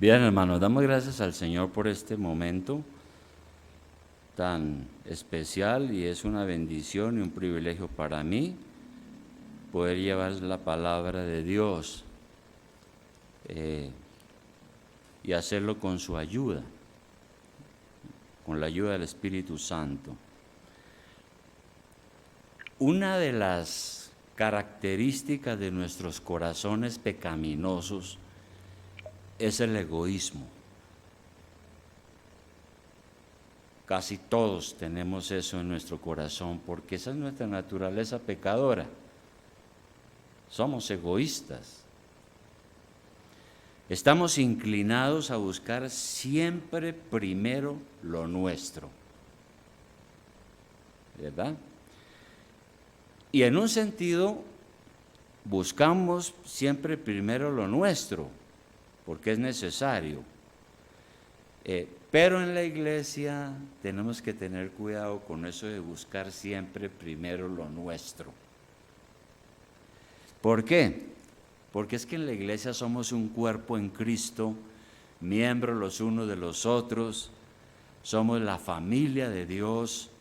Bien, hermanos, damos gracias al Señor por este momento tan especial, y es una bendición y un privilegio para mí poder llevar la palabra de Dios y hacerlo con su ayuda, con la ayuda del Espíritu Santo. Una de las características de nuestros corazones pecaminosos es el egoísmo. Casi todos tenemos eso en nuestro corazón, porque esa es nuestra naturaleza pecadora. Somos egoístas. Estamos inclinados a buscar siempre primero lo nuestro, ¿verdad? Y en un sentido, buscamos siempre primero lo nuestro, porque es necesario. Pero en la iglesia tenemos que tener cuidado con eso de buscar siempre primero lo nuestro. ¿Por qué? Porque es que en la iglesia somos un cuerpo en Cristo, miembros los unos de los otros, somos la familia de Dios,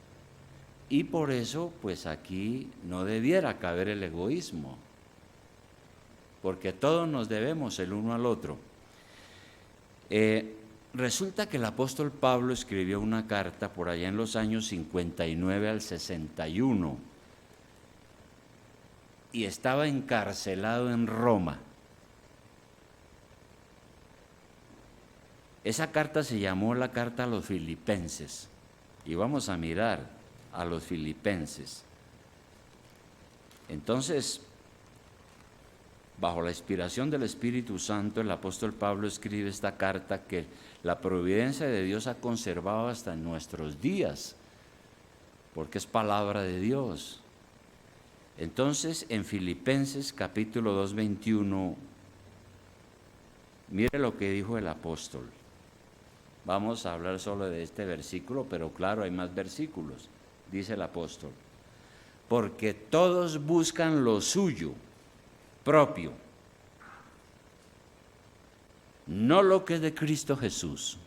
y por eso pues aquí no debiera caber el egoísmo, porque todos nos debemos el uno al otro. Resulta que el apóstol Pablo escribió una carta por allá en los años 59 al 61 y estaba encarcelado en Roma. Esa carta se llamó la carta a los Filipenses, y vamos a mirar a los Filipenses. Entonces, bajo la inspiración del Espíritu Santo, el apóstol Pablo escribe esta carta que la providencia de Dios ha conservado hasta en nuestros días, porque es palabra de Dios. Entonces, en Filipenses capítulo 2, 21, mire lo que dijo el apóstol. Vamos a hablar solo de este versículo, pero claro, hay más versículos. Dice el apóstol: porque todos buscan lo suyo propio, no lo que es de Cristo Jesús.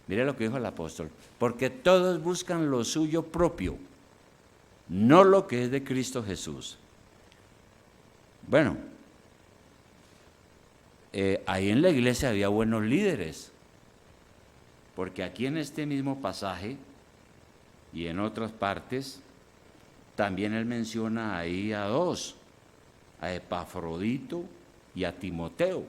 Mire lo que dijo el apóstol: porque todos buscan lo suyo propio, no lo que es de Cristo Jesús. Bueno, ahí en la iglesia había buenos líderes, porque aquí en este mismo pasaje y en otras partes también él menciona ahí a dos, a Epafrodito y a Timoteo.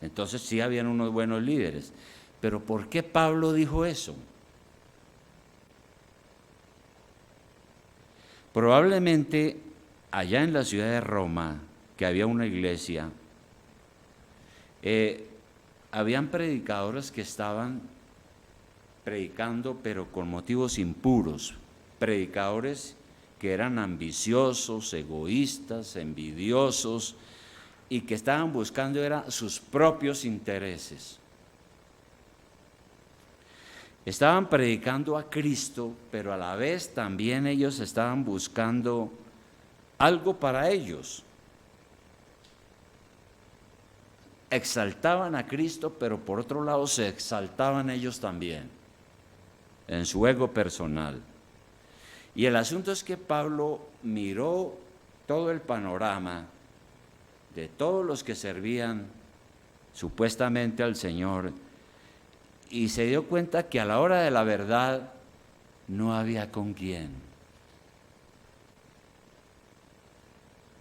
Entonces sí habían unos buenos líderes. Pero ¿por qué Pablo dijo eso? Probablemente allá en la ciudad de Roma, que había una iglesia, habían predicadores que estaban predicando pero con motivos impuros, predicadores que eran ambiciosos, egoístas, envidiosos, y que estaban buscando era sus propios intereses. Estaban predicando a Cristo, pero a la vez también ellos estaban buscando algo para ellos. Exaltaban a Cristo, pero por otro lado se exaltaban ellos también, en su ego personal. Y el asunto es que Pablo miró todo el panorama de todos los que servían supuestamente al Señor, y se dio cuenta que a la hora de la verdad no había con quién.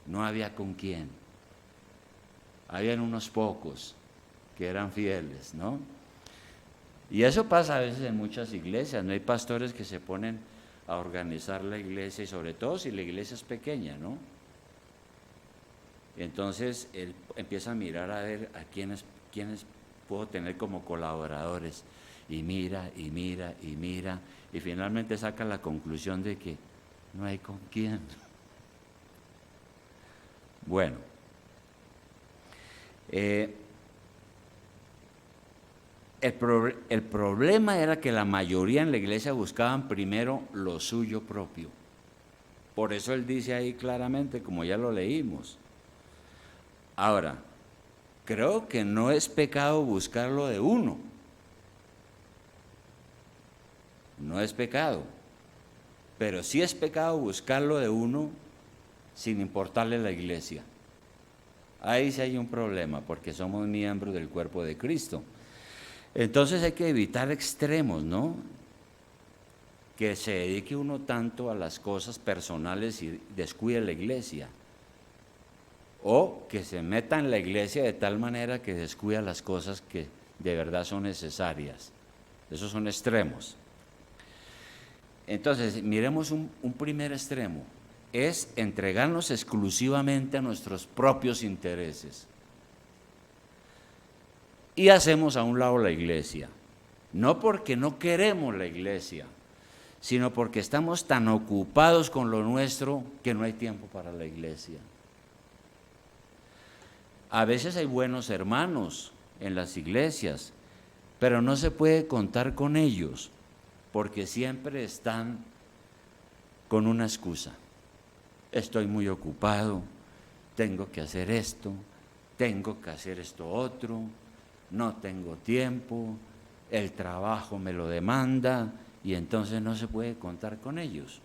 No había con quién. Habían unos pocos que eran fieles, ¿no? Y eso pasa a veces en muchas iglesias, no hay pastores que se ponen a organizar la iglesia, y sobre todo si la iglesia es pequeña, ¿no? Entonces él empieza a mirar a ver a quiénes puedo tener como colaboradores, y mira, y mira, y mira, y finalmente saca la conclusión de que no hay con quién. Bueno, el problema era que la mayoría en la iglesia buscaban primero lo suyo propio. Por eso él dice ahí claramente, como ya lo leímos: Ahora, creo que no es pecado buscarlo de uno. No es pecado. Pero sí es pecado buscarlo de uno sin importarle la iglesia. Ahí sí hay un problema, porque somos miembros del cuerpo de Cristo. Entonces hay que evitar extremos, ¿no? Que se dedique uno tanto a las cosas personales y descuide la iglesia. O que se meta en la iglesia de tal manera que descuida las cosas que de verdad son necesarias. Esos son extremos. Entonces, miremos un primer extremo. Es entregarnos exclusivamente a nuestros propios intereses. Y hacemos a un lado la iglesia. No porque no queremos la iglesia, sino porque estamos tan ocupados con lo nuestro que no hay tiempo para la iglesia. A veces hay buenos hermanos en las iglesias, pero no se puede contar con ellos, porque siempre están con una excusa. Estoy muy ocupado, tengo que hacer esto, tengo que hacer esto otro, no tengo tiempo, el trabajo me lo demanda, y entonces no se puede contar con ellos.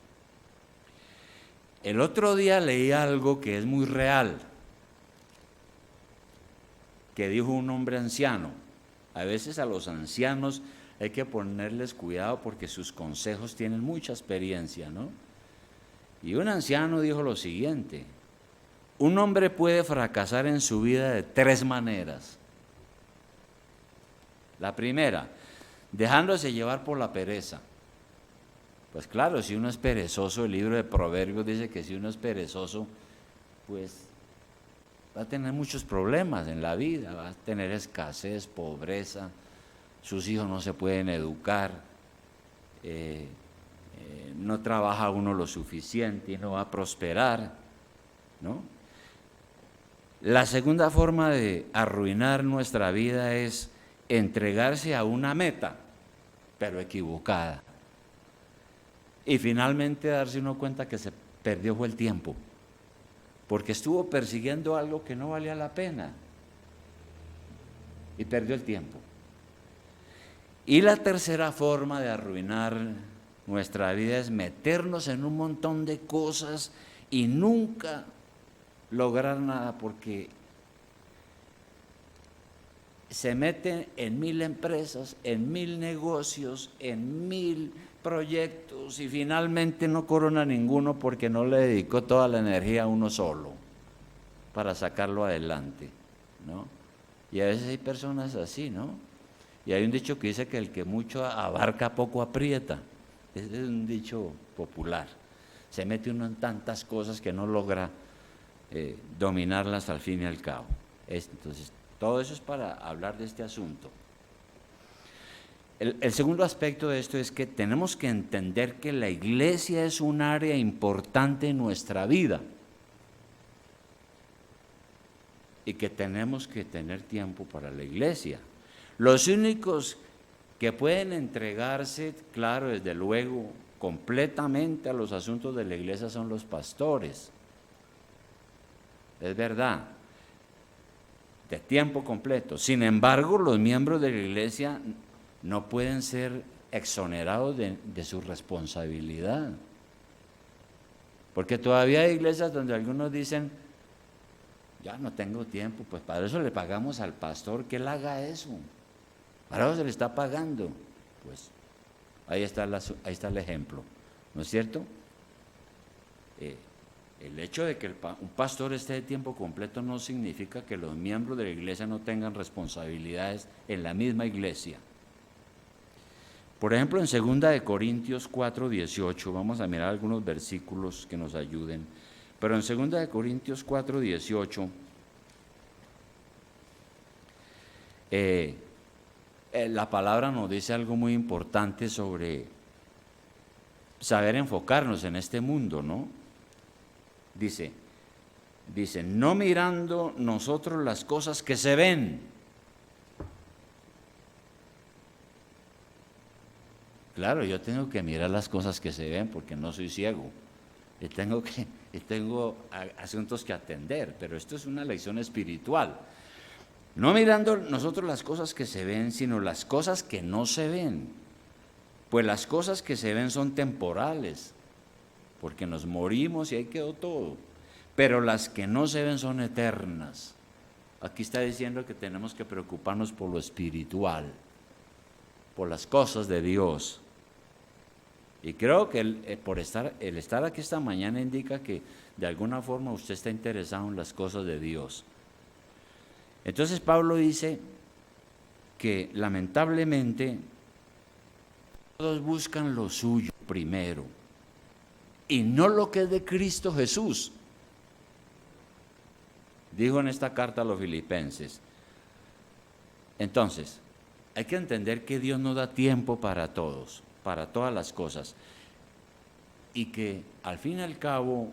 El otro día leí algo que es muy real, que dijo un hombre anciano. A veces a los ancianos hay que ponerles cuidado porque sus consejos tienen mucha experiencia, ¿no? Y un anciano dijo lo siguiente: un hombre puede fracasar en su vida de 3 maneras. La primera, dejándose llevar por la pereza. Pues claro, si uno es perezoso, el libro de Proverbios dice que si uno es perezoso, pues va a tener muchos problemas en la vida, va a tener escasez, pobreza, sus hijos no se pueden educar, no trabaja uno lo suficiente y no va a prosperar, ¿no? La segunda forma de arruinar nuestra vida es entregarse a una meta, pero equivocada. Y finalmente darse uno cuenta que se perdió fue el tiempo, porque estuvo persiguiendo algo que no valía la pena y perdió el tiempo. Y la tercera forma de arruinar nuestra vida es meternos en un montón de cosas y nunca lograr nada, porque se meten en 1000 empresas, en 1000 negocios, en 1000 proyectos y finalmente no corona ninguno porque no le dedicó toda la energía a uno solo para sacarlo adelante, ¿no? Y a veces hay personas así, ¿no? Y hay un dicho que dice que el que mucho abarca poco aprieta. Ese es un dicho popular. Se mete uno en tantas cosas que no logra dominarlas al fin y al cabo. Entonces, todo eso es para hablar de este asunto. El segundo aspecto de esto es que tenemos que entender que la iglesia es un área importante en nuestra vida y que tenemos que tener tiempo para la iglesia. Los únicos que pueden entregarse, claro, desde luego, completamente a los asuntos de la iglesia son los pastores. Es verdad, de tiempo completo. Sin embargo, los miembros de la iglesia no pueden ser exonerados de su responsabilidad. Porque todavía hay iglesias donde algunos dicen, ya no tengo tiempo, pues para eso le pagamos al pastor que él haga eso. Para eso se le está pagando. Pues ahí está el ejemplo, ¿no es cierto? El hecho de que un pastor esté de tiempo completo no significa que los miembros de la iglesia no tengan responsabilidades en la misma iglesia. Por ejemplo, en 2 Corintios 4:18, vamos a mirar algunos versículos que nos ayuden, pero en 2 Corintios 4:18, la palabra nos dice algo muy importante sobre saber enfocarnos en este mundo, ¿no? Dice, no mirando nosotros las cosas que se ven. Claro, yo tengo que mirar las cosas que se ven porque no soy ciego. tengo asuntos que atender, pero esto es una lección espiritual. No mirando nosotros las cosas que se ven, sino las cosas que no se ven. Pues las cosas que se ven son temporales, porque nos morimos y ahí quedó todo. Pero las que no se ven son eternas. Aquí está diciendo que tenemos que preocuparnos por lo espiritual, por las cosas de Dios. Y creo que el estar aquí esta mañana indica que de alguna forma usted está interesado en las cosas de Dios. Entonces Pablo dice que lamentablemente todos buscan lo suyo primero y no lo que es de Cristo Jesús. Dijo en esta carta a los filipenses. Entonces, hay que entender que Dios no da tiempo para todos, para todas las cosas, y que al fin y al cabo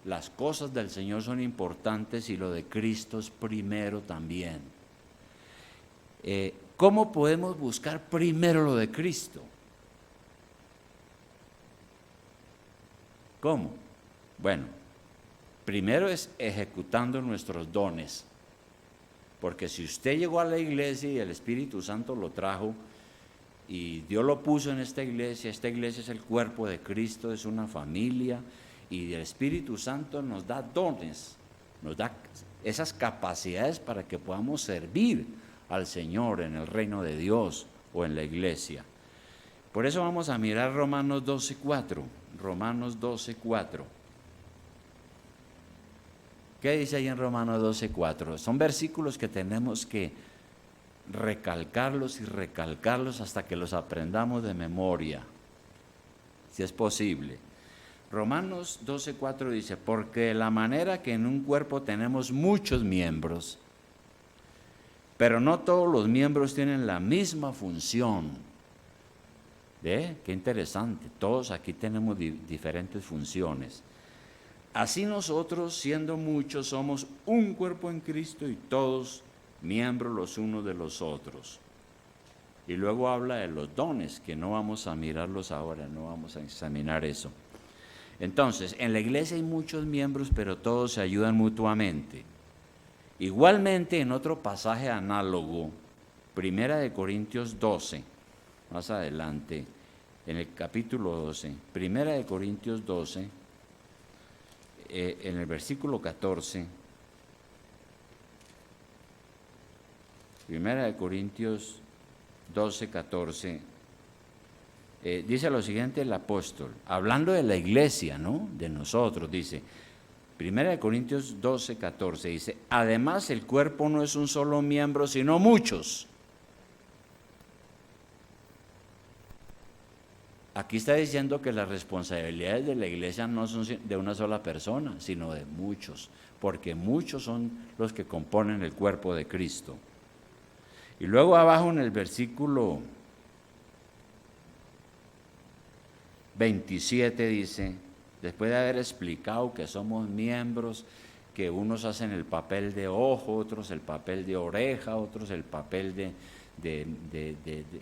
las cosas del Señor son importantes y lo de Cristo es primero también. ¿Cómo podemos buscar primero lo de Cristo? ¿Cómo? Bueno, primero es ejecutando nuestros dones, porque si usted llegó a la iglesia y el Espíritu Santo lo trajo y Dios lo puso en esta iglesia es el cuerpo de Cristo, es una familia, y el Espíritu Santo nos da dones, nos da esas capacidades para que podamos servir al Señor en el reino de Dios o en la iglesia. Por eso vamos a mirar Romanos 12:4. Romanos 12:4. ¿Qué dice ahí en Romanos 12:4? Son versículos que tenemos que recalcarlos y recalcarlos hasta que los aprendamos de memoria, si es posible. Romanos 12:4 dice, porque de la manera que en un cuerpo tenemos muchos miembros, pero no todos los miembros tienen la misma función. ¿Ve? Qué interesante, todos aquí tenemos diferentes funciones. Así nosotros, siendo muchos, somos un cuerpo en Cristo y todos miembros los unos de los otros. Y luego habla de los dones, que no vamos a mirarlos ahora, no vamos a examinar eso. Entonces, en la iglesia hay muchos miembros, pero todos se ayudan mutuamente. Igualmente, en otro pasaje análogo, 1 Corintios 12, más adelante, en el capítulo 12, 1 Corintios 12, en el versículo 14, 1 Corintios 12, 14, dice lo siguiente el apóstol, hablando de la iglesia, ¿no? De nosotros, dice, 1 Corintios 12, 14, dice, además el cuerpo no es un solo miembro, sino muchos. Aquí está diciendo que las responsabilidades de la iglesia no son de una sola persona, sino de muchos, porque muchos son los que componen el cuerpo de Cristo. Y luego abajo en el versículo 27 dice, después de haber explicado que somos miembros, que unos hacen el papel de ojo, otros el papel de oreja, otros el papel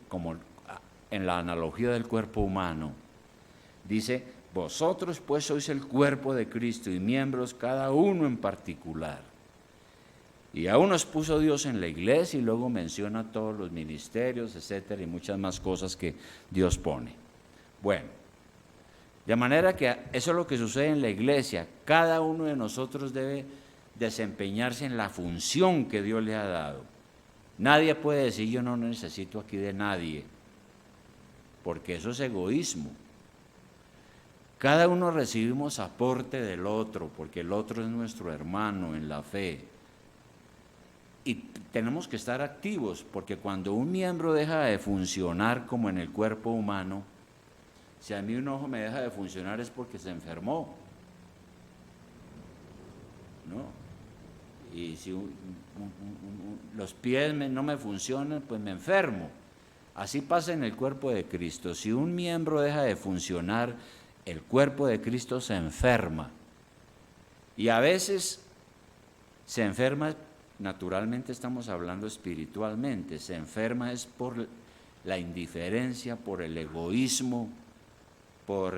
como en la analogía del cuerpo humano, dice, vosotros pues sois el cuerpo de Cristo y miembros cada uno en particular. Y aún nos puso Dios en la iglesia y luego menciona todos los ministerios, etcétera, y muchas más cosas que Dios pone. Bueno, de manera que eso es lo que sucede en la iglesia. Cada uno de nosotros debe desempeñarse en la función que Dios le ha dado. Nadie puede decir yo no necesito aquí de nadie, porque eso es egoísmo. Cada uno recibimos aporte del otro, porque el otro es nuestro hermano en la fe. Y tenemos que estar activos, porque cuando un miembro deja de funcionar como en el cuerpo humano, si a mí un ojo me deja de funcionar es porque se enfermó, ¿no? Y si los pies no me funcionan, pues me enfermo. Así pasa en el cuerpo de Cristo. Si un miembro deja de funcionar, el cuerpo de Cristo se enferma. Y a veces se enferma, naturalmente estamos hablando espiritualmente, se enferma es por la indiferencia, por el egoísmo, por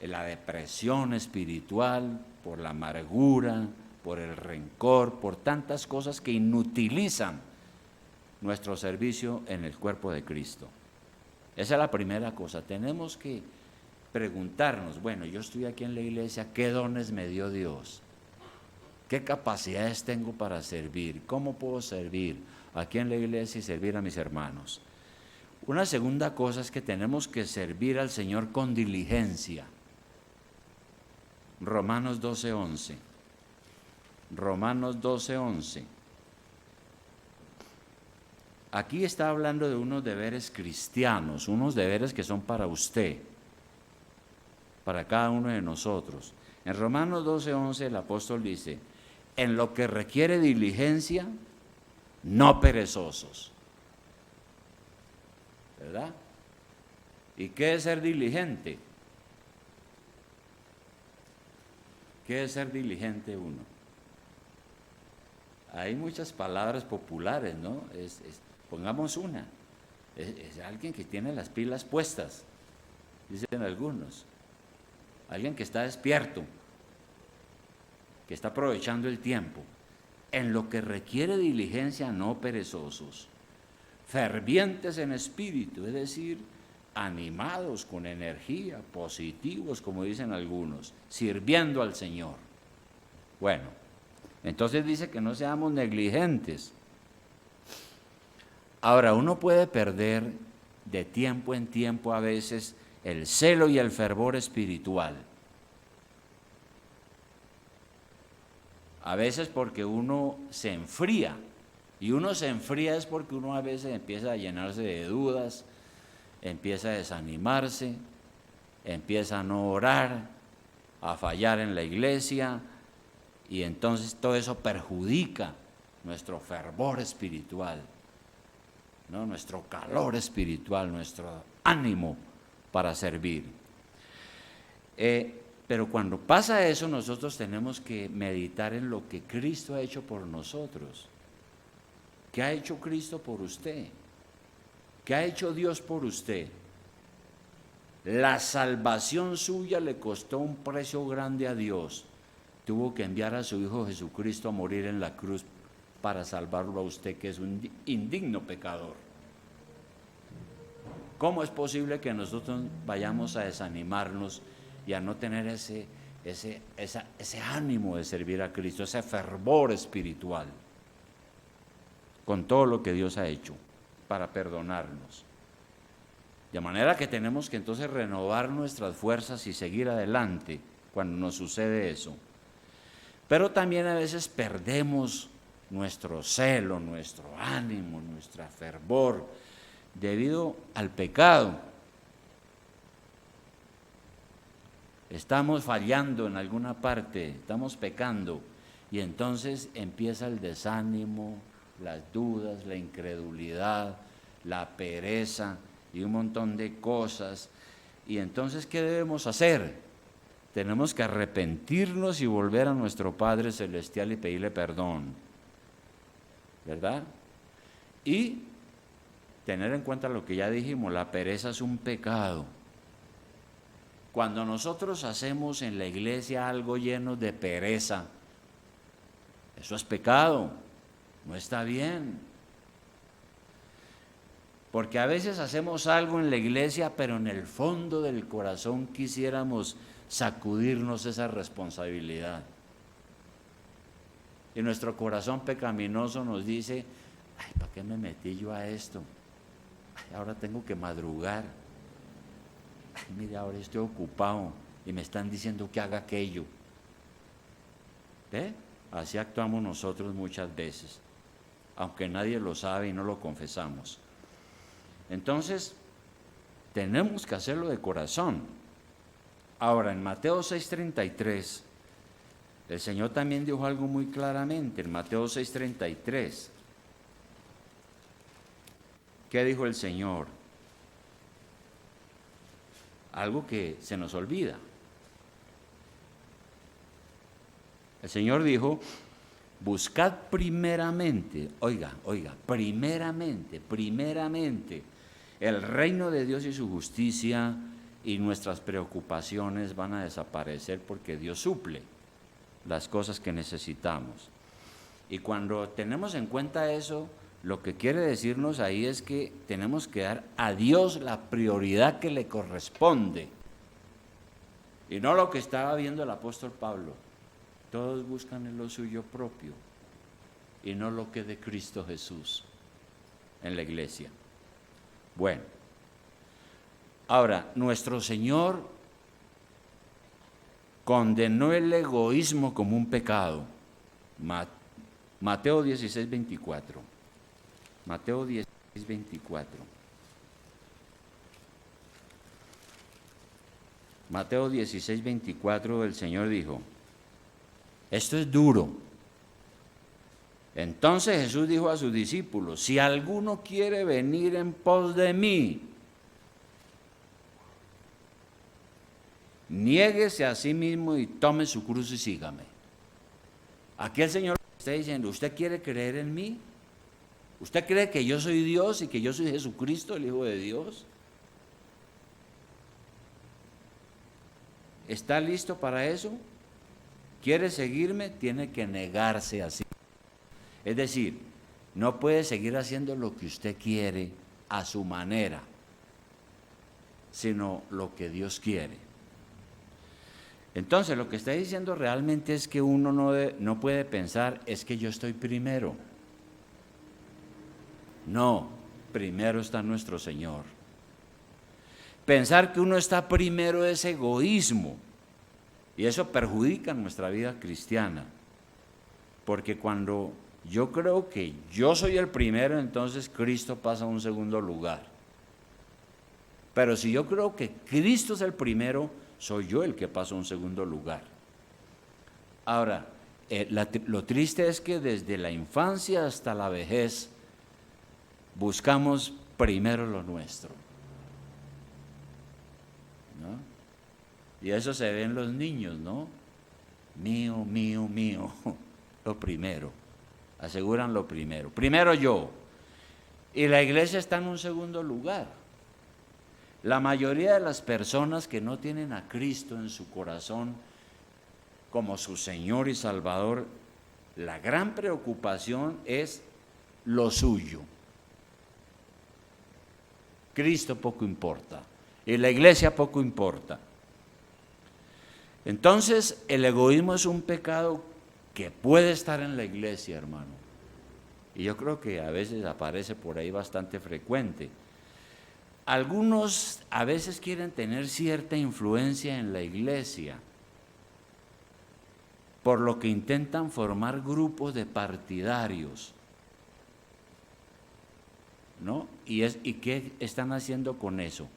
la depresión espiritual, por la amargura, por el rencor, por tantas cosas que inutilizan nuestro servicio en el cuerpo de Cristo. Esa es la primera cosa. Tenemos que preguntarnos, bueno, yo estoy aquí en la iglesia, ¿qué dones me dio Dios? ¿Qué capacidades tengo para servir? ¿Cómo puedo servir aquí en la iglesia y servir a mis hermanos? Una segunda cosa es que tenemos que servir al Señor con diligencia. Romanos 12:11. Romanos 12:11. Aquí está hablando de unos deberes cristianos, unos deberes que son para usted, para cada uno de nosotros. En Romanos 12:11 el apóstol dice, en lo que requiere diligencia, no perezosos. ¿Verdad? ¿Y qué es ser diligente? ¿Qué es ser diligente uno? Hay muchas palabras populares, ¿no? Pongamos una. Es alguien que tiene las pilas puestas, dicen algunos. Alguien que está despierto, que está aprovechando el tiempo. En lo que requiere diligencia, no perezosos. Fervientes en espíritu, es decir, animados, con energía, positivos, como dicen algunos, sirviendo al Señor. Bueno, entonces dice que no seamos negligentes. Ahora, uno puede perder de tiempo en tiempo a veces el celo y el fervor espiritual. A veces porque uno se enfría, y uno se enfría es porque uno a veces empieza a llenarse de dudas, empieza a desanimarse, empieza a no orar, a fallar en la iglesia, y entonces todo eso perjudica nuestro fervor espiritual, ¿no? Nuestro calor espiritual, nuestro ánimo para servir. Pero cuando pasa eso, nosotros tenemos que meditar en lo que Cristo ha hecho por nosotros. ¿Qué ha hecho Cristo por usted? ¿Qué ha hecho Dios por usted? La salvación suya le costó un precio grande a Dios. Tuvo que enviar a su Hijo Jesucristo a morir en la cruz para salvarlo a usted, que es un indigno pecador. ¿Cómo es posible que nosotros vayamos a desanimarnos y a no tener ese ánimo de servir a Cristo, ese fervor espiritual, con todo lo que Dios ha hecho para perdonarnos? De manera que tenemos que entonces renovar nuestras fuerzas y seguir adelante cuando nos sucede eso. Pero también a veces perdemos nuestro celo, nuestro ánimo, nuestro fervor, debido al pecado. Estamos fallando en alguna parte, estamos pecando, y entonces empieza el desánimo, las dudas, la incredulidad, la pereza y un montón de cosas. Y entonces, ¿qué debemos hacer? Tenemos que arrepentirnos y volver a nuestro Padre Celestial y pedirle perdón, ¿verdad? Y tener en cuenta lo que ya dijimos, la pereza es un pecado. Cuando nosotros hacemos en la iglesia algo lleno de pereza, eso es pecado, no está bien. Porque a veces hacemos algo en la iglesia, pero en el fondo del corazón quisiéramos sacudirnos esa responsabilidad. Y nuestro corazón pecaminoso nos dice, ay, ¿para qué me metí yo a esto? Ay, ahora tengo que madrugar. Ay, mire, ahora estoy ocupado y me están diciendo que haga aquello. ¿Ve? Así actuamos nosotros muchas veces, aunque nadie lo sabe y no lo confesamos. Entonces, tenemos que hacerlo de corazón. Ahora, en Mateo 6:33, el Señor también dijo algo muy claramente, en Mateo 6:33. ¿Qué dijo el Señor? Algo que se nos olvida. El Señor dijo, buscad primeramente, oiga, primeramente, el reino de Dios y su justicia, y nuestras preocupaciones van a desaparecer porque Dios suple las cosas que necesitamos. Y cuando tenemos en cuenta eso, lo que quiere decirnos ahí es que tenemos que dar a Dios la prioridad que le corresponde. Y no lo que estaba viendo el apóstol Pablo. Todos buscan en lo suyo propio y no lo que es de Cristo Jesús en la iglesia. Bueno, ahora, nuestro Señor condenó el egoísmo como un pecado. Mateo 16, 24. Mateo 16, 24. Mateo 16, 24, el Señor dijo, esto es duro. Entonces Jesús dijo a sus discípulos, si alguno quiere venir en pos de mí, niéguese a sí mismo y tome su cruz y sígame. Aquí el Señor está diciendo, ¿usted quiere creer en mí? ¿Usted cree que yo soy Dios y que yo soy Jesucristo, el Hijo de Dios? ¿Está listo para eso? ¿Quiere seguirme? Tiene que negarse a sí. Es decir, no puede seguir haciendo lo que usted quiere a su manera, sino lo que Dios quiere. Entonces, lo que está diciendo realmente es que uno no puede pensar, es que yo estoy primero. No, primero está nuestro Señor. Pensar que uno está primero es egoísmo, y eso perjudica nuestra vida cristiana, porque cuando yo creo que yo soy el primero, entonces Cristo pasa a un segundo lugar. Pero si yo creo que Cristo es el primero, soy yo el que pasa a un segundo lugar. Ahora, lo triste es que desde la infancia hasta la vejez buscamos primero lo nuestro, ¿no? Y eso se ve en los niños, ¿no? Mío, mío, mío, lo primero, aseguran lo primero, primero yo. Y la iglesia está en un segundo lugar. La mayoría de las personas que no tienen a Cristo en su corazón como su Señor y Salvador, la gran preocupación es lo suyo. Cristo poco importa y la iglesia poco importa. Entonces, el egoísmo es un pecado que puede estar en la iglesia, hermano. Y yo creo que a veces aparece por ahí bastante frecuente. Algunos a veces quieren tener cierta influencia en la iglesia, por lo que intentan formar grupos de partidarios, ¿no? ¿Y qué están haciendo con eso?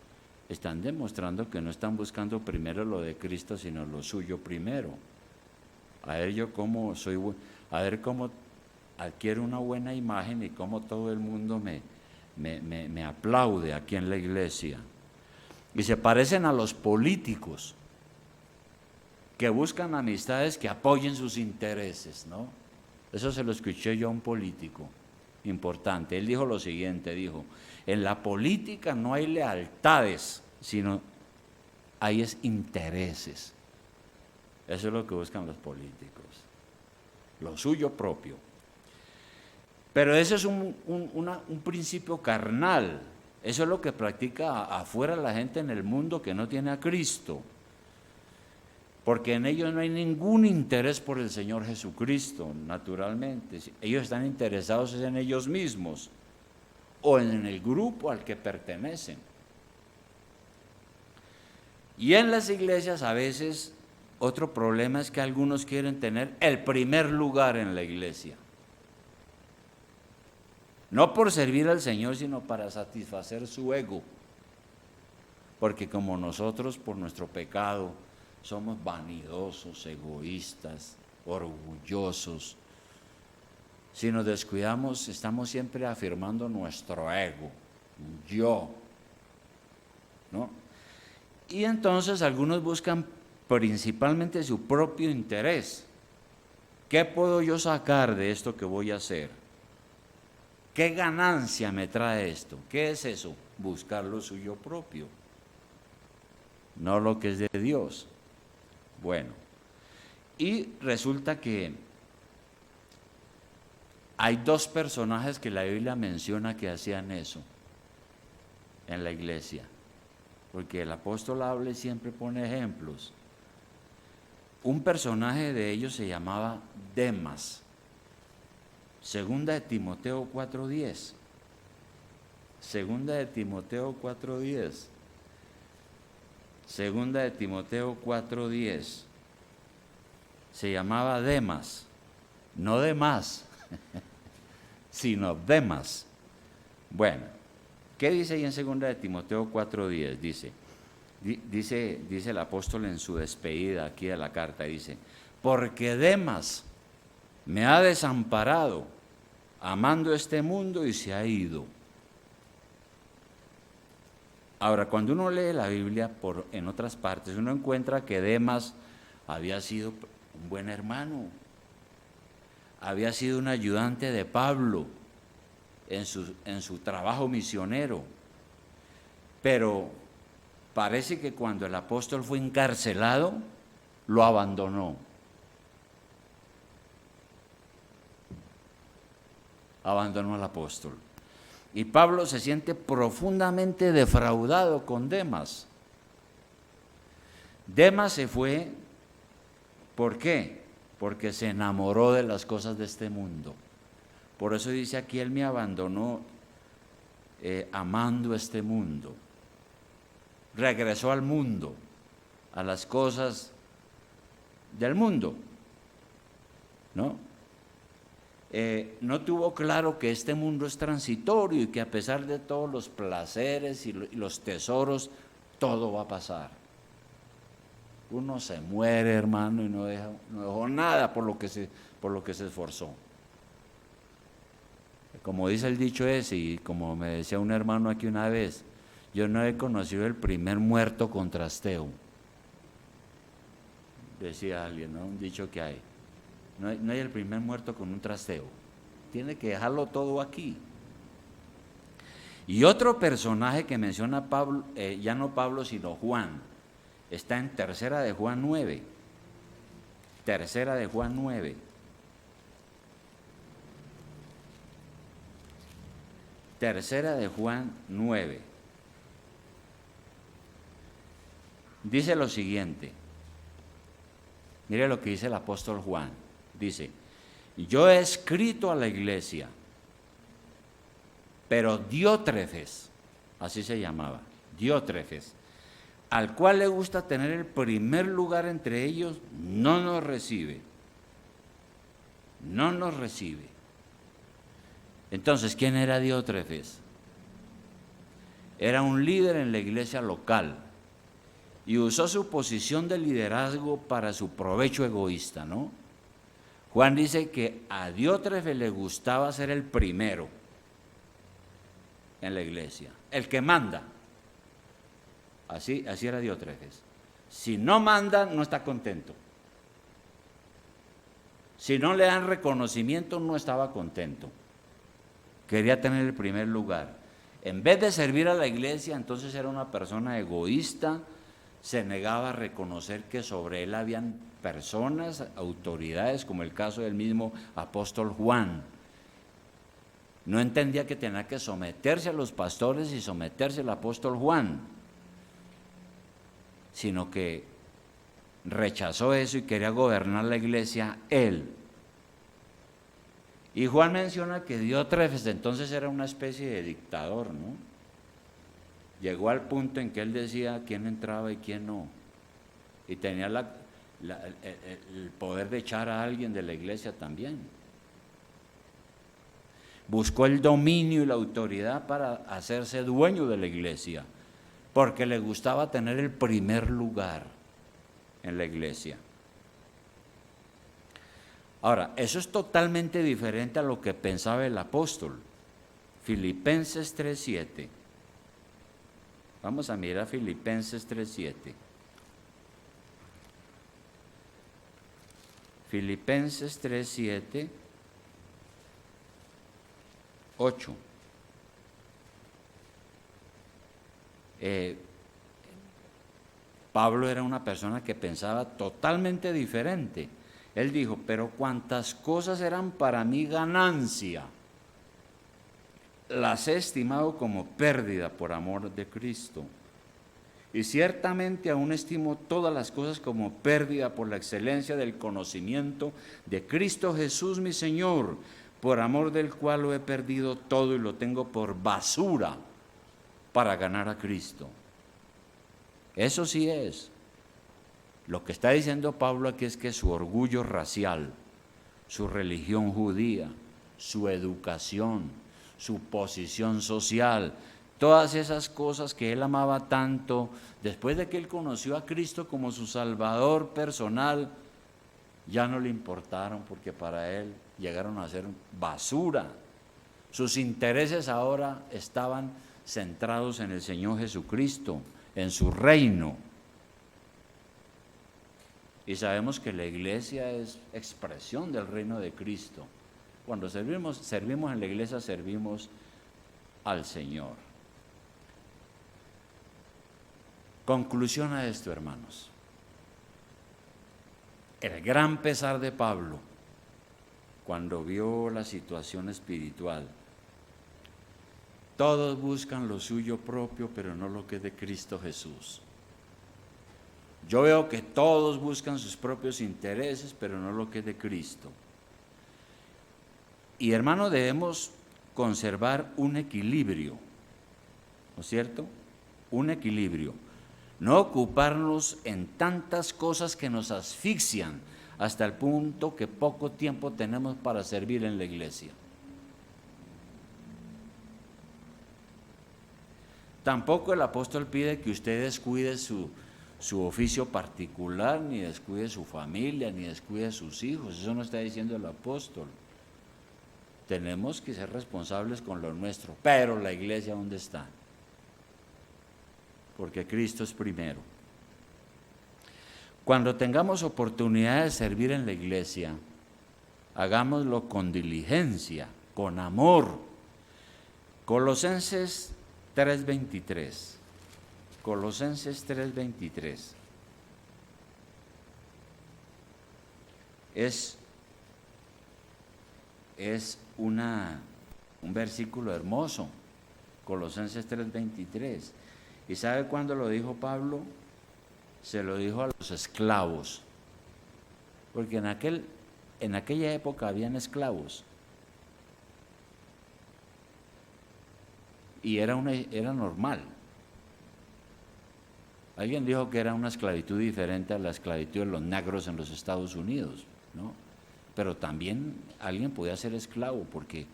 Están demostrando que no están buscando primero lo de Cristo, sino lo suyo primero. A ver yo cómo soy, a ver cómo adquiero una buena imagen y cómo todo el mundo me aplaude aquí en la iglesia. Y se parecen a los políticos que buscan amistades que apoyen sus intereses, ¿no? Eso se lo escuché yo a un político importante. Él dijo lo siguiente, dijo, en la política no hay lealtades, sino hay intereses. Eso es lo que buscan los políticos, lo suyo propio. Pero ese es un principio carnal. Eso es lo que practica afuera la gente en el mundo que no tiene a Cristo. Porque en ellos no hay ningún interés por el Señor Jesucristo, naturalmente. Ellos están interesados en ellos mismos o en el grupo al que pertenecen. Y en las iglesias a veces otro problema es que algunos quieren tener el primer lugar en la iglesia. No por servir al Señor, sino para satisfacer su ego. Porque como nosotros, por nuestro pecado, somos vanidosos, egoístas, orgullosos. Si nos descuidamos, estamos siempre afirmando nuestro ego, yo, ¿no? Y entonces algunos buscan principalmente su propio interés. ¿Qué puedo yo sacar de esto que voy a hacer? ¿Qué ganancia me trae esto? ¿Qué es eso? Buscar lo suyo propio. no lo que es de Dios. Bueno, y resulta que hay dos personajes que la Biblia menciona que hacían eso en la iglesia, porque el apóstol habla y siempre pone ejemplos. Un personaje de ellos se llamaba Demas. Segunda de Timoteo 4:10. Segunda de Timoteo 4:10. Segunda de Timoteo 4:10. Se llamaba Demas, no Demás, sino Demas. Bueno, ¿qué dice ahí en segunda de Timoteo 4:10? Dice el apóstol en su despedida aquí de la carta, dice, porque Demas me ha desamparado, amando este mundo y se ha ido. Ahora, cuando uno lee la Biblia en otras partes, uno encuentra que Demas había sido un buen hermano, había sido un ayudante de Pablo en su trabajo misionero, pero parece que cuando el apóstol fue encarcelado, lo abandonó. Abandonó al apóstol. Y Pablo se siente profundamente defraudado con Demas. Demas se fue, ¿por qué? Porque se enamoró de las cosas de este mundo. Por eso dice aquí, él me abandonó amando este mundo. Regresó al mundo, a las cosas del mundo, ¿no? No tuvo claro que este mundo es transitorio y que a pesar de todos los placeres y los tesoros, todo va a pasar. Uno se muere, hermano, y no dejó nada por lo que se esforzó. Como dice el dicho ese, y como me decía un hermano aquí una vez, yo no he conocido el primer muerto con trasteo. Decía alguien, ¿no? Un dicho que hay. No hay el primer muerto con un trasteo. Tiene que dejarlo todo aquí. Y otro personaje que menciona Pablo, ya no Pablo, sino Juan, está en Tercera de Juan 9. Tercera de Juan 9. Tercera de Juan 9. Dice lo siguiente. Mire lo que dice el apóstol Juan. Dice, yo he escrito a la iglesia, pero Diótrefes, así se llamaba, Diótrefes, al cual le gusta tener el primer lugar entre ellos, no nos recibe. No nos recibe. Entonces, ¿quién era Diótrefes? Era un líder en la iglesia local y usó su posición de liderazgo para su provecho egoísta, ¿no? Juan dice que a Diótrefes le gustaba ser el primero en la iglesia, el que manda. Así era Diótrefes. Si no manda, no está contento. Si no le dan reconocimiento, no estaba contento. Quería tener el primer lugar. En vez de servir a la iglesia, entonces era una persona egoísta, se negaba a reconocer que sobre él habían personas, autoridades, como el caso del mismo apóstol Juan. No entendía que tenía que someterse a los pastores y someterse al apóstol Juan, sino que rechazó eso y quería gobernar la iglesia él. Y Juan menciona que Diótrefes entonces era una especie de dictador, ¿no? Llegó al punto en que él decía quién entraba y quién no. Y tenía el poder de echar a alguien de la iglesia también. Buscó el dominio y la autoridad para hacerse dueño de la iglesia, porque le gustaba tener el primer lugar en la iglesia. Ahora, eso es totalmente diferente a lo que pensaba el apóstol. Filipenses 3:7. Vamos a mirar Filipenses 3:7. Filipenses 3:7, 8. Pablo era una persona que pensaba totalmente diferente. Él dijo, pero cuantas cosas eran para mí ganancia, las he estimado como pérdida por amor de Cristo. Y ciertamente aún estimo todas las cosas como pérdida por la excelencia del conocimiento de Cristo Jesús mi Señor, por amor del cual lo he perdido todo y lo tengo por basura para ganar a Cristo. Eso sí es. Lo que está diciendo Pablo aquí es que su orgullo racial, su religión judía, su educación, su posición social, todas esas cosas que él amaba tanto, después de que él conoció a Cristo como su Salvador personal, ya no le importaron porque para él llegaron a ser basura. Sus intereses ahora estaban centrados en el Señor Jesucristo, en su reino. Y sabemos que la iglesia es expresión del reino de Cristo. Cuando servimos en la iglesia, servimos al Señor. Conclusión a esto, hermanos. El gran pesar de Pablo, cuando vio la situación espiritual, todos buscan lo suyo propio, pero no lo que es de Cristo Jesús. Yo veo que todos buscan sus propios intereses, pero no lo que es de Cristo. Y hermano, debemos conservar un equilibrio, ¿no es cierto? Un equilibrio. No ocuparnos en tantas cosas que nos asfixian hasta el punto que poco tiempo tenemos para servir en la iglesia. Tampoco el apóstol pide que usted descuide su oficio particular, ni descuide su familia, ni descuide sus hijos. Eso no está diciendo el apóstol. Tenemos que ser responsables con lo nuestro, pero la iglesia, ¿dónde está? Porque Cristo es primero. Cuando tengamos oportunidad de servir en la iglesia, hagámoslo con diligencia, con amor. Colosenses 3:23. Colosenses 3:23. Es un versículo hermoso. Colosenses 3:23. ¿Y sabe cuándo lo dijo Pablo? Se lo dijo a los esclavos. Porque en aquella época habían esclavos. Y era normal. Alguien dijo que era una esclavitud diferente a la esclavitud de los negros en los Estados Unidos, ¿no? Pero también alguien podía ser esclavo porque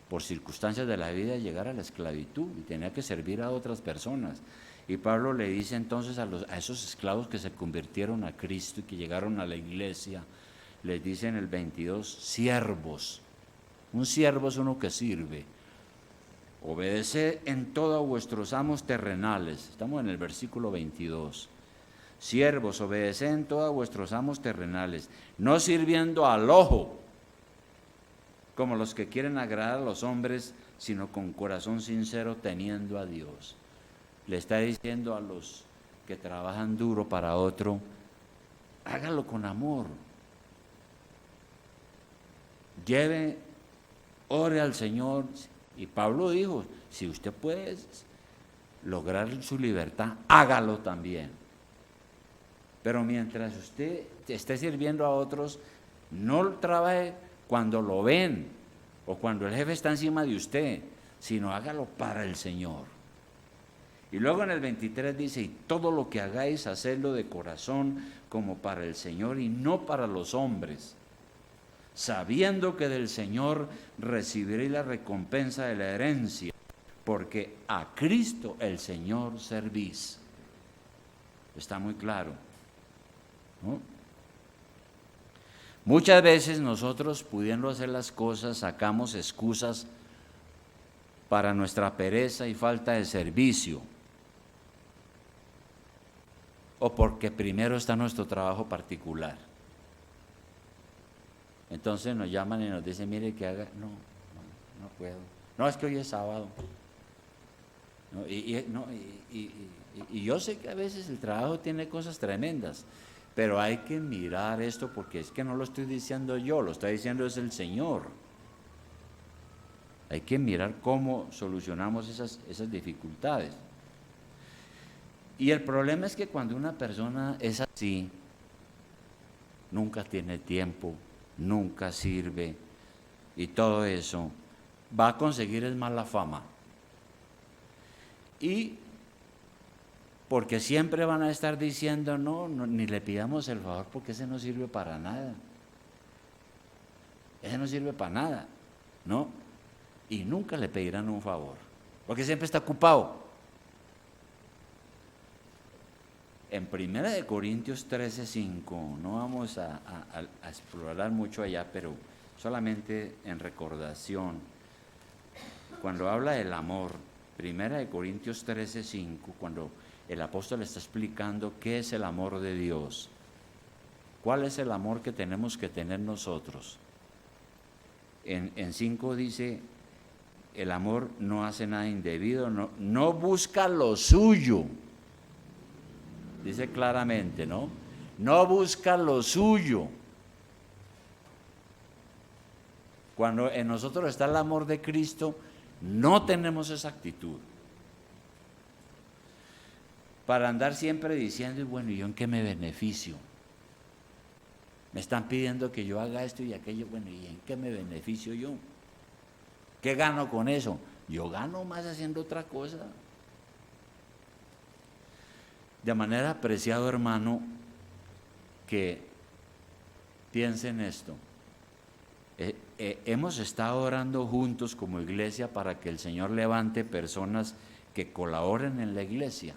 por circunstancias de la vida llegar a la esclavitud y tenía que servir a otras personas. Y Pablo le dice entonces a esos esclavos que se convirtieron a Cristo y que llegaron a la iglesia, les dice en el 22, siervos. Un siervo es uno que sirve. Obedeced en todo a vuestros amos terrenales. Estamos en el versículo 22. Siervos, obedeced en todo a vuestros amos terrenales, no sirviendo al ojo, como los que quieren agradar a los hombres, sino con corazón sincero, teniendo a Dios. Le está diciendo a los que trabajan duro para otro, hágalo con amor. Ore al Señor. Y Pablo dijo, si usted puede lograr su libertad, hágalo también. Pero mientras usted esté sirviendo a otros, no trabaje cuando lo ven o cuando el jefe está encima de usted, sino hágalo para el Señor. Y luego en el 23 dice, y todo lo que hagáis, hacedlo de corazón como para el Señor y no para los hombres, sabiendo que del Señor recibiréis la recompensa de la herencia, porque a Cristo el Señor servís. Está muy claro, ¿no? Muchas veces nosotros, pudiendo hacer las cosas, sacamos excusas para nuestra pereza y falta de servicio, o porque primero está nuestro trabajo particular. Entonces nos llaman y nos dicen, mire que haga, no puedo. No, es que hoy es sábado. No, Y yo sé que a veces el trabajo tiene cosas tremendas, pero hay que mirar esto porque es que no lo estoy diciendo yo, lo está diciendo es el Señor. Hay que mirar cómo solucionamos esas dificultades. Y el problema es que cuando una persona es así, nunca tiene tiempo, nunca sirve y todo eso, va a conseguir es mala fama. Y porque siempre van a estar diciendo, no, ni le pidamos el favor porque ese no sirve para nada. Ese no sirve para nada, ¿no? Y nunca le pedirán un favor, porque siempre está ocupado. En 1 Corintios 13:5, no vamos a explorar mucho allá, pero solamente en recordación, cuando habla del amor, 1 Corintios 13:5, cuando el apóstol está explicando qué es el amor de Dios, cuál es el amor que tenemos que tener nosotros. En 5 dice, el amor no hace nada indebido, no busca lo suyo. Dice claramente, ¿no? No busca lo suyo. Cuando en nosotros está el amor de Cristo, no tenemos esa actitud. Para andar siempre diciendo, bueno, ¿y yo en qué me beneficio? Me están pidiendo que yo haga esto y aquello, bueno, ¿y en qué me beneficio yo? ¿Qué gano con eso? Yo gano más haciendo otra cosa. De manera, apreciado hermano, que piensen esto. Hemos estado orando juntos como iglesia para que el Señor levante personas que colaboren en la iglesia.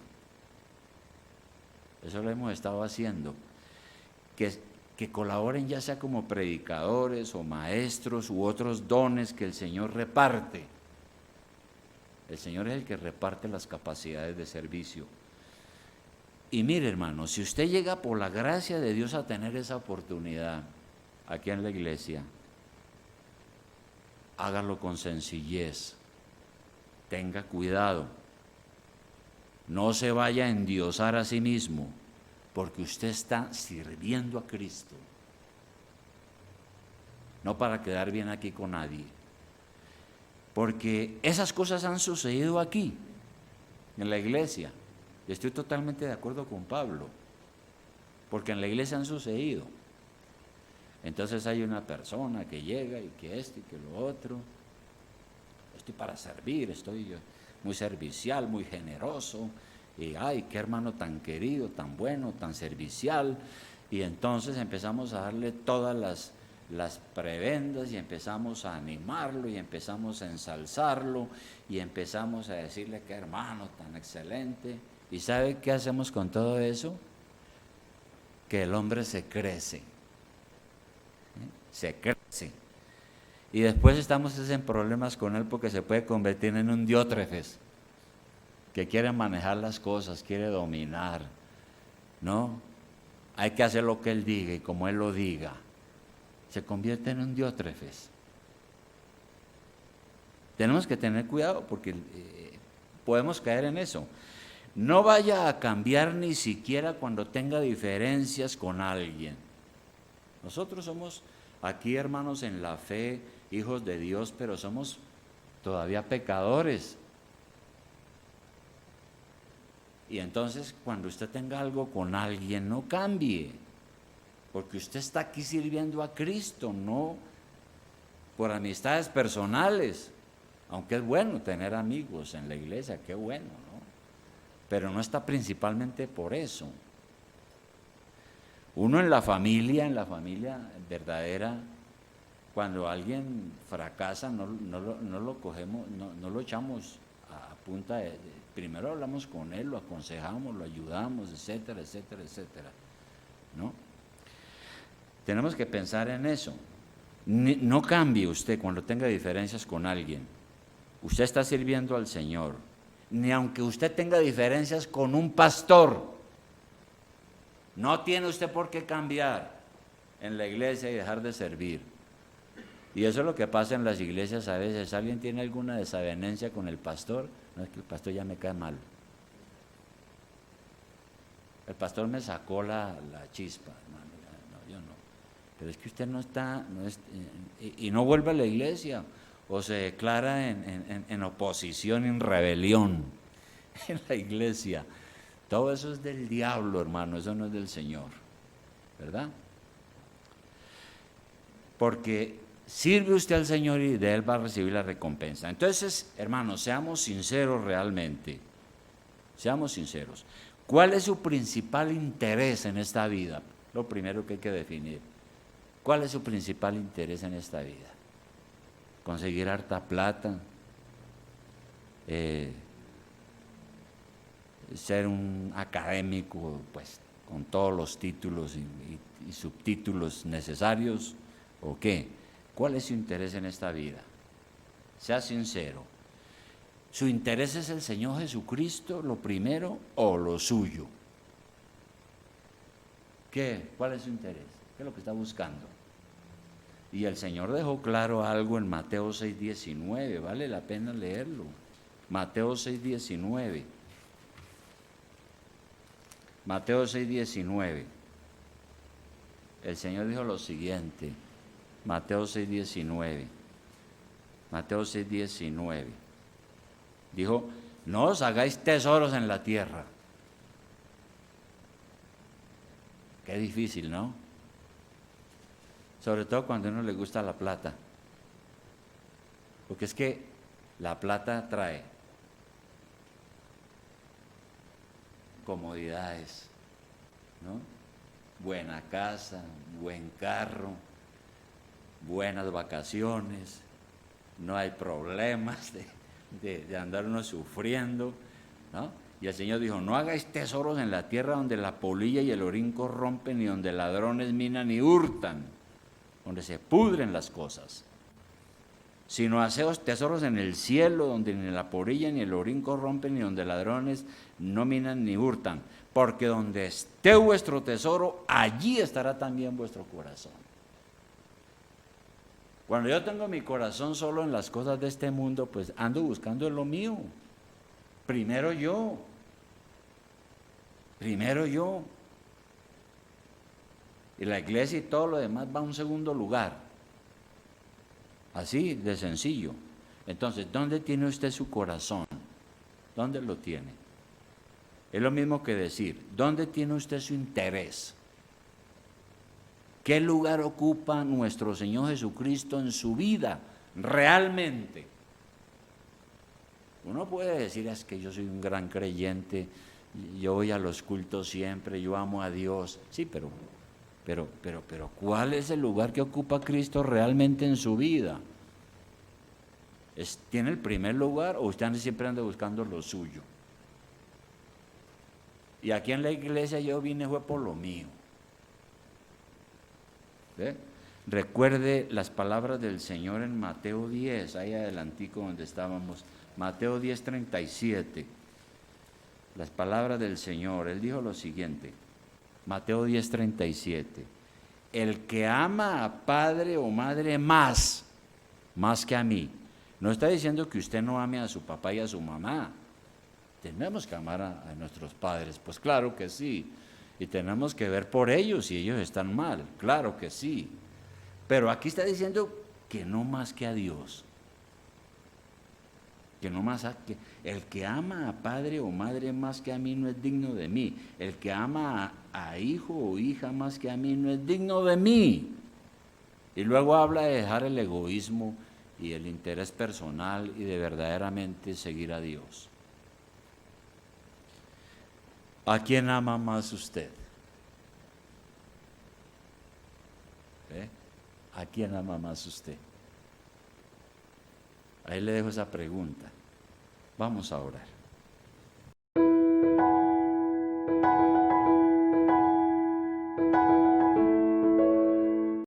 Eso lo hemos estado haciendo. Que colaboren ya sea como predicadores o maestros u otros dones que el Señor reparte. El Señor es el que reparte las capacidades de servicio. Y mire, hermano, si usted llega por la gracia de Dios a tener esa oportunidad aquí en la iglesia, hágalo con sencillez, tenga cuidado, no se vaya a endiosar a sí mismo, porque usted está sirviendo a Cristo, no para quedar bien aquí con nadie, porque esas cosas han sucedido aquí, en la iglesia. Y estoy totalmente de acuerdo con Pablo, porque en la iglesia han sucedido. Entonces hay una persona que llega y que esto y que lo otro. Estoy para servir, estoy muy servicial, muy generoso. Y ay, qué hermano tan querido, tan bueno, tan servicial. Y entonces empezamos a darle todas las prebendas y empezamos a animarlo y empezamos a ensalzarlo y empezamos a decirle qué hermano tan excelente. ¿Y sabe qué hacemos con todo eso? Que el hombre se crece. Se crece. Y después estamos en problemas con él porque se puede convertir en un diótrefes, que quiere manejar las cosas, quiere dominar. No, hay que hacer lo que él diga y como él lo diga. Se convierte en un diótrefes. Tenemos que tener cuidado porque podemos caer en eso. No vaya a cambiar ni siquiera cuando tenga diferencias con alguien. Nosotros somos aquí, hermanos, en la fe, hijos de Dios, pero somos todavía pecadores. Y entonces, cuando usted tenga algo con alguien, no cambie, porque usted está aquí sirviendo a Cristo, no por amistades personales, aunque es bueno tener amigos en la iglesia, qué bueno, ¿no? Pero no está principalmente por eso. Uno en la familia verdadera, cuando alguien fracasa, no lo cogemos, no lo echamos a punta de, primero hablamos con él, lo aconsejamos, lo ayudamos, etcétera, etcétera, etcétera, ¿no? Tenemos que pensar en eso. No cambie usted cuando tenga diferencias con alguien. Usted está sirviendo al Señor. Ni aunque usted tenga diferencias con un pastor, no tiene usted por qué cambiar en la iglesia y dejar de servir. Y eso es lo que pasa en las iglesias a veces. ¿Alguien tiene alguna desavenencia con el pastor? No, es que el pastor ya me cae mal. El pastor me sacó la chispa, hermano. No, yo no. Pero es que usted no está, y no vuelve a la iglesia, o se declara en oposición, en rebelión en la iglesia. Todo eso es del diablo, hermano, eso no es del Señor, ¿verdad? Porque sirve usted al Señor y de Él va a recibir la recompensa. Entonces, hermanos, seamos sinceros realmente, seamos sinceros. ¿Cuál es su principal interés en esta vida? Lo primero que hay que definir. ¿Cuál es su principal interés en esta vida? Conseguir harta plata, ser un académico, pues, con todos los títulos y subtítulos necesarios, ¿o qué? ¿Cuál es su interés en esta vida? Sea sincero. ¿Su interés es el Señor Jesucristo, lo primero, o lo suyo? ¿Qué? ¿Cuál es su interés? ¿Qué es lo que está buscando? Y el Señor dejó claro algo en Mateo 6:19, vale la pena leerlo. Mateo 6:19. Mateo 6:19. El Señor dijo lo siguiente, Mateo 6:19. Mateo 6:19. Dijo, no os hagáis tesoros en la tierra. Qué difícil, ¿no? Sobre todo cuando a uno le gusta la plata. Porque es que la plata trae comodidades, ¿no? Buena casa, buen carro, buenas vacaciones, no hay problemas de andar uno sufriendo, ¿no? Y el Señor dijo, no hagáis tesoros en la tierra donde la polilla y el orín corrompen, ni donde ladrones minan y hurtan, donde se pudren las cosas, sino haceos tesoros en el cielo, donde ni la polilla ni el orín corrompen, ni donde ladrones no minan ni hurtan, porque donde esté vuestro tesoro, allí estará también vuestro corazón. Cuando yo tengo mi corazón solo en las cosas de este mundo, pues ando buscando lo mío. Primero yo. Y la iglesia y todo lo demás va a un segundo lugar. Así de sencillo. Entonces, ¿dónde tiene usted su corazón? ¿Dónde lo tiene? Es lo mismo que decir, ¿dónde tiene usted su interés? ¿Qué lugar ocupa nuestro Señor Jesucristo en su vida realmente? Uno puede decir, es que yo soy un gran creyente, yo voy a los cultos siempre, yo amo a Dios. Sí, pero ¿cuál es el lugar que ocupa Cristo realmente en su vida? ¿Tiene el primer lugar o usted siempre anda buscando lo suyo? Y aquí en la iglesia yo vine fue por lo mío. ¿Ve? Recuerde las palabras del Señor en Mateo 10, ahí adelantico donde estábamos, Mateo 10:37. Las palabras del Señor, Él dijo lo siguiente, Mateo 10:37, el que ama a padre o madre más que a mí, no está diciendo que usted no ame a su papá y a su mamá. Tenemos que amar a nuestros padres, pues claro que sí, y tenemos que ver por ellos si ellos están mal, claro que sí, pero aquí está diciendo que no más que a Dios, que no más que el que ama a padre o madre más que a mí no es digno de mí, el que ama a hijo o hija más que a mí no es digno de mí. Y luego habla de dejar el egoísmo y el interés personal y de verdaderamente seguir a Dios. ¿A quién ama más usted? ¿A quién ama más usted? Ahí le dejo esa pregunta. Vamos a orar.